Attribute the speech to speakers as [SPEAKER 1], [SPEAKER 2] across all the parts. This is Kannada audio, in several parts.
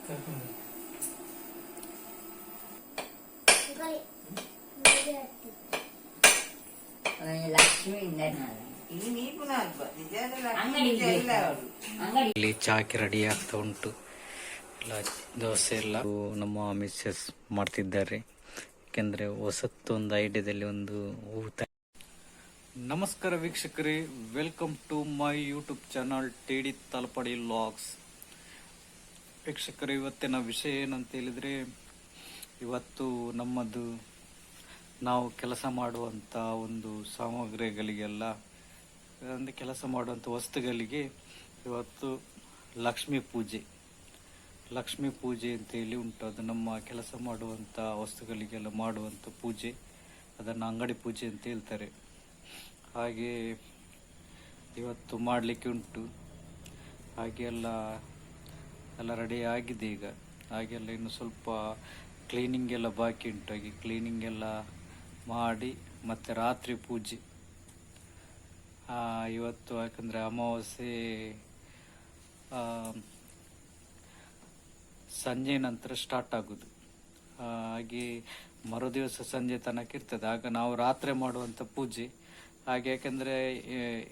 [SPEAKER 1] ಇಲ್ಲಿ ಚಾಕಿ ರೆಡಿ ಆಗ್ತಾ ಉಂಟು. ಎಲ್ಲ ದೋಸೆ ಎಲ್ಲ ನಮ್ಮ ಮಿಸ್ಸಸ್ ಮಾಡ್ತಿದ್ದಾರೆ. ಯಾಕೆಂದ್ರೆ ಹೊಸತ್ತೊಂದು ಐಡಿಯಾದಲ್ಲಿ ಒಂದು ಊಟ. ನಮಸ್ಕಾರ ವೀಕ್ಷಕರೇ, welcome to my YouTube channel TD Talapadi vlogs. ವೀಕ್ಷಕರೇ, ಇವತ್ತಿನ ವಿಷಯ ಏನಂತ ಹೇಳಿದ್ರೆ, ಇವತ್ತು ನಮ್ಮದು ನಾವು ಕೆಲಸ ಮಾಡುವಂಥ ಒಂದು ಸಾಮಗ್ರಿಗಳಿಗೆಲ್ಲ ಅಂದರೆ ಕೆಲಸ ಮಾಡುವಂಥ ವಸ್ತುಗಳಿಗೆ ಇವತ್ತು ಲಕ್ಷ್ಮೀ ಪೂಜೆ ಅಂತೇಳಿ ಉಂಟು. ಅದು ನಮ್ಮ ಕೆಲಸ ಮಾಡುವಂಥ ವಸ್ತುಗಳಿಗೆಲ್ಲ ಮಾಡುವಂಥ ಪೂಜೆ, ಅದನ್ನು ಅಂಗಡಿ ಪೂಜೆ ಅಂತ ಹೇಳ್ತಾರೆ. ಹಾಗೆ ಇವತ್ತು ಮಾಡಲಿಕ್ಕೆ ಉಂಟು. ಹಾಗೆ ಎಲ್ಲ ರೆಡಿ ಆಗಿದೆ ಈಗ. ಹಾಗೆಲ್ಲ ಇನ್ನು ಸ್ವಲ್ಪ ಕ್ಲೀನಿಂಗ್ ಎಲ್ಲ ಬಾಕಿ ಉಂಟು. ಹಾಗೆ ಕ್ಲೀನಿಂಗ್ ಎಲ್ಲ ಮಾಡಿ ಮತ್ತೆ ರಾತ್ರಿ ಪೂಜೆ ಇವತ್ತು. ಯಾಕಂದರೆ ಅಮಾವಾಸ್ಯೆ ಸಂಜೆ ನಂತರ ಸ್ಟಾರ್ಟ್ ಆಗೋದು. ಹಾಗೆ ಮರುದಿವಸ ಸಂಜೆ ತನಕ ಇರ್ತದೆ. ಆಗ ನಾವು ರಾತ್ರಿ ಮಾಡುವಂಥ ಪೂಜೆ. ಹಾಗೆ ಯಾಕೆಂದರೆ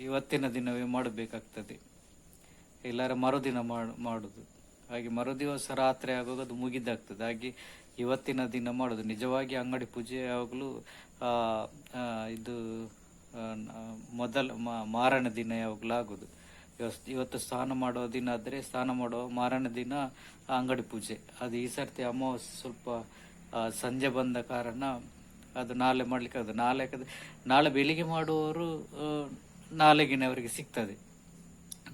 [SPEAKER 1] ಇವತ್ತಿನ ದಿನವೇ ಮಾಡಬೇಕಾಗ್ತದೆ, ಇಲ್ಲಾರ ಮರುದಿನ ಮಾಡೋದು. ಹಾಗೆ ಮರುದಿವಸ ರಾತ್ರಿ ಆಗುವಾಗ ಅದು ಮುಗಿದಾಗ್ತದೆ. ಹಾಗೆ ಇವತ್ತಿನ ದಿನ ಮಾಡೋದು. ನಿಜವಾಗಿ ಅಂಗಡಿ ಪೂಜೆ ಯಾವಾಗಲೂ ಇದು ಮಾರನೇ ದಿನ ಯಾವಾಗಲೂ ಆಗೋದು. ಇವತ್ತು ಸ್ನಾನ ಮಾಡುವ ದಿನ ಆದರೆ ಸ್ನಾನ ಮಾಡುವ ಮಾರನೇ ದಿನ ಅಂಗಡಿ ಪೂಜೆ. ಅದು ಈ ಸರ್ತಿ ಅಮಾವಾಸ್ಯೆ ಸ್ವಲ್ಪ ಸಂಜೆ ಬಂದ ಕಾರಣ ಅದು ನಾಳೆ ಮಾಡ್ಲಿಕ್ಕೆ ಅದು ನಾಳೆ ಬೆಳಿಗ್ಗೆ ಮಾಡುವವರು ನಾಳೆಗಿನವರಿಗೆ ಸಿಗ್ತದೆ.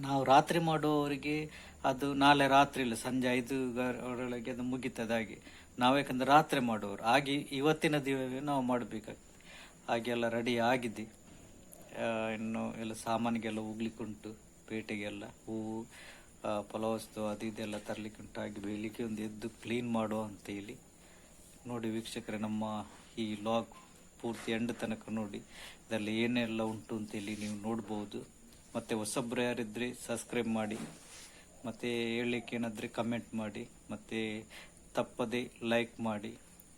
[SPEAKER 1] ನಾವು ರಾತ್ರಿ ಮಾಡುವವರಿಗೆ ಅದು ನಾಳೆ ರಾತ್ರಿ ಇಲ್ಲ, ಸಂಜೆ 5 ಅದು ಮುಗಿತದೆ. ಹಾಗೆ ನಾವು ಯಾಕಂದ್ರೆ ರಾತ್ರಿ ಮಾಡುವವರು, ಹಾಗೆ ಇವತ್ತಿನ ದಿನವೇ ನಾವು ಮಾಡಬೇಕಾಗ್ತದೆ. ಹಾಗೆ ಎಲ್ಲ ರೆಡಿ ಆಗಿದೆ. ಇನ್ನು ಎಲ್ಲ ಸಾಮಾನಿಗೆಲ್ಲ ಹೋಗ್ಲಿಕ್ಕೆ ಉಂಟು, ಪೇಟೆಗೆಲ್ಲ ಹೂವು, ಫಲವಸ್ತು ಅದು ಇದೆಲ್ಲ ತರಲಿಕ್ಕೆ ಉಂಟು. ಹಾಗೆ ಬೆಳಿಗ್ಗೆ ಒಂದು ಎದ್ದು ಕ್ಲೀನ್ ಮಾಡುವ ಅಂತೇಳಿ. ನೋಡಿ ವೀಕ್ಷಕರೇ, ನಮ್ಮ ಈ ಲಾಗ್ ಪೂರ್ತಿ ಎಂಡ್ ತನಕ ನೋಡಿ. ಇದರಲ್ಲಿ ಏನೆಲ್ಲ ಉಂಟು ಅಂತೇಳಿ ನೀವು ನೋಡ್ಬೋದು. ಮತ್ತು ಹೊಸಬ್ರು ಯಾರಿದ್ರೆ ಸಬ್ಸ್ಕ್ರೈಬ್ ಮಾಡಿ, ಮತ್ತು ಹೇಳಲಿಕ್ಕೆ ಏನಾದರೆ ಕಮೆಂಟ್ ಮಾಡಿ, ಮತ್ತು ತಪ್ಪದೆ ಲೈಕ್ ಮಾಡಿ.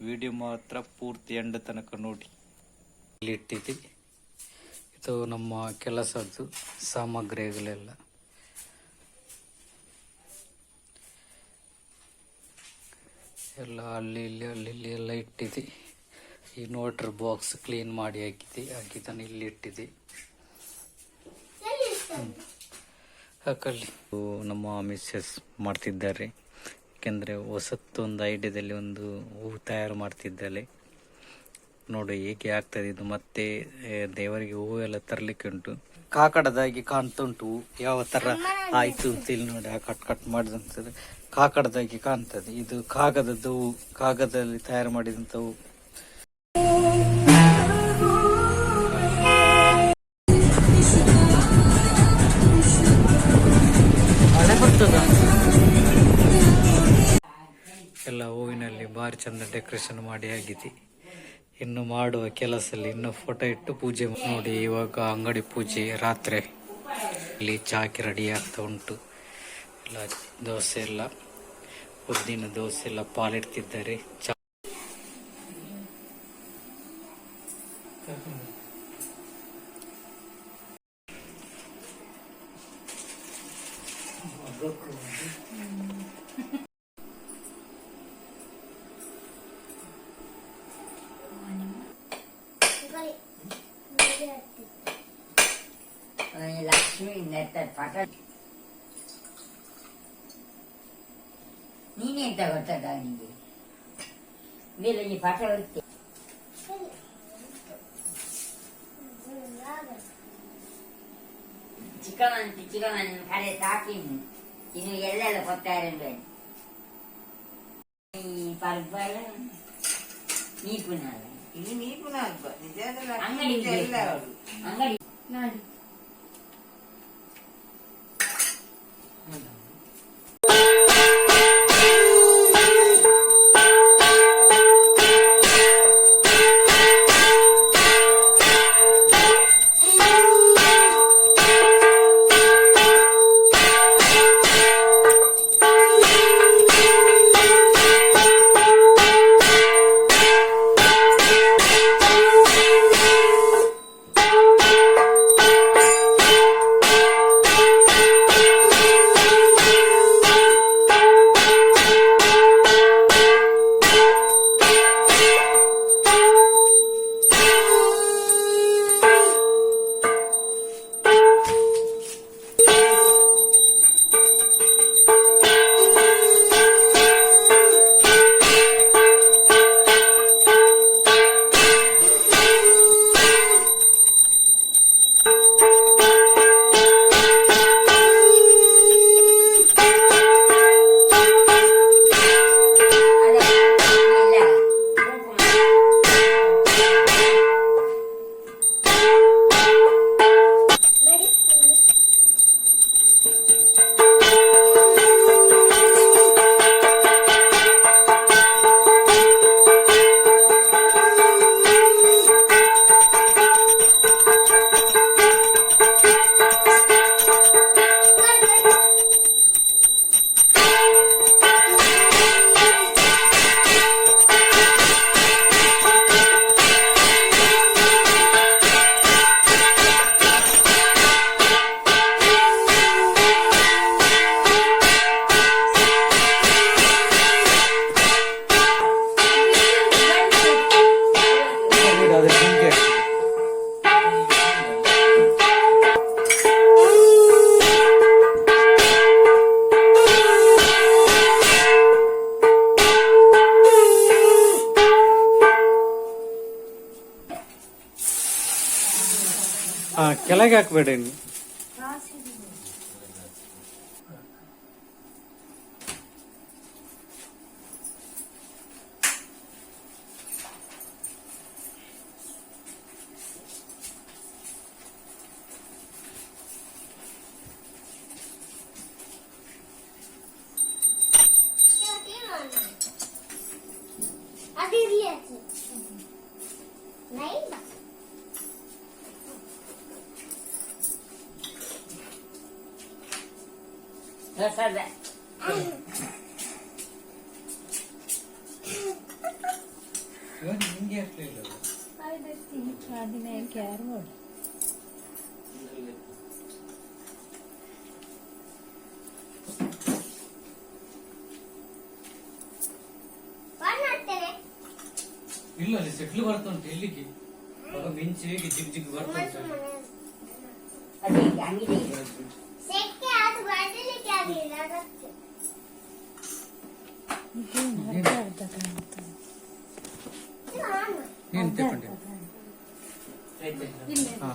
[SPEAKER 1] ವಿಡಿಯೋ ಮಾತ್ರ ಪೂರ್ತಿ ಎಂಡ್ ತನಕ ನೋಡಿ. ಇಲ್ಲಿ ಇಟ್ಟಿದ್ದೆ, ಇದು ನಮ್ಮ ಕೆಲಸದ್ದು ಸಾಮಗ್ರಿಗಳೆಲ್ಲ. ಎಲ್ಲ ಅಲ್ಲಿ ಇಲ್ಲಿ ಎಲ್ಲ ಇಟ್ಟಿದೆ. ಈ ನೋಟ್ರ್ ಬಾಕ್ಸ್ ಕ್ಲೀನ್ ಮಾಡಿ ಹಾಕಿದ್ದಾನೆ, ಇಲ್ಲಿ ಇಟ್ಟಿದೆ. ಹಾಕಲ್ಲಿ ನಮ್ಮ ಮಿಸ್ಸಸ್ ಮಾಡ್ತಿದ್ದಾರೆ. ಯಾಕೆಂದರೆ ಹೊಸತ್ತೊಂದು ಐಡಿಯಾದಲ್ಲಿ ಒಂದು ಹೂವು ತಯಾರು ಮಾಡ್ತಿದ್ದಾಳೆ. ನೋಡಿ ಹೇಗೆ ಆಗ್ತದೆ ಇದು. ಮತ್ತೆ ದೇವರಿಗೆ ಹೂವು ಎಲ್ಲ ತರಲಿಕ್ಕೆ ಉಂಟು. ಕಾಕಡದಾಗಿ ಕಾಣ್ತಾ ಉಂಟು ಯಾವ ತರ ಆಯ್ತು ಅಂತೇಳಿ. ನೋಡಿ ಕಟ್ ಮಾಡಿದಂಥದ್ದು ಕಾಕಡದಾಗಿ ಕಾಣ್ತದೆ. ಇದು ಕಾಗದದ್ದು ಹೂವು, ಕಾಗದದಲ್ಲಿ ತಯಾರು ಮಾಡಿದಂಥ ಹೂವು. ಎಲ್ಲ ಹೂವಿನಲ್ಲಿ ಭಾರಿ ಚಂದ ಡೆಕೋರೇಷನ್ ಮಾಡಿ ಆಗಿದೆ. ಇನ್ನು ಮಾಡುವ ಕೆಲಸದಲ್ಲಿ ಇನ್ನು ಫೋಟೋ ಇಟ್ಟು ಪೂಜೆ ನೋಡಿ. ಇವಾಗ ಅಂಗಡಿ ಪೂಜೆ ರಾತ್ರಿ. ಇಲ್ಲಿ ಚಾಕಿ ರೆಡಿ ಆಗ್ತಾ ಉಂಟು. ಎಲ್ಲ ದೋಸೆ ಎಲ್ಲ ಉದ್ದಿನ ದೋಸೆ ಎಲ್ಲ ಪಾಲಿಡ್ತಿದ್ದಾರೆ.
[SPEAKER 2] ಲಕ್ಷ್ಮಿ ಪಟ ನೀನೆಂತ ಗೊತ್ತದ ನಿಮಗೆ ಬೇರೆ ಪಾಠ ಬರುತ್ತೆ. ಚಿಕ್ಕಮನ್ ಕರೆ ಸಾಕಿನ್ನು ಇನ್ನು ಎಲ್ಲೆಲ್ಲ ಕೊತ್ತಾರೆ ಪರ್ಬಾಲ ನೀಪುನ ಇಲ್ಲಿ ನೀಪುನ ಅಂಗಡಿ ನೋಡಿ.
[SPEAKER 1] ಕೆಳಗೆ ಹಾಕ್ಬೇಡ ಇನ್ನು.
[SPEAKER 3] ಅದಿರ್ಲಿ ಅಜ್ಜಿ. ನೈಸ್.
[SPEAKER 2] ಪ್ರಸಾದ
[SPEAKER 3] ಫೋನ್ ಮಾಡ್ತೇನೆ.
[SPEAKER 1] ಇಲ್ಲ ಅಲ್ಲಿ ಸೆಟ್ಲು ಬರ್ತುಂಟು ಎಲ್ಲಿಗೆ ಮಿಂಚು ಹೇಗೆ ಜಿಗ್ ಜಿಗ್ ಬರ್ತುಂಟು.
[SPEAKER 2] ಅದೇ ಅಂಗಡಿ
[SPEAKER 3] ಸೆಕ್ಕೆ ಅದು ಬರಲಿಕ್ಕೆ ಆಗಲಿಲ್ಲ ಅದಕ್ಕೆ.
[SPEAKER 1] ನೀನು ತಗೊಂಡೆ
[SPEAKER 2] ಆಯ್ತು.
[SPEAKER 1] ಹಾ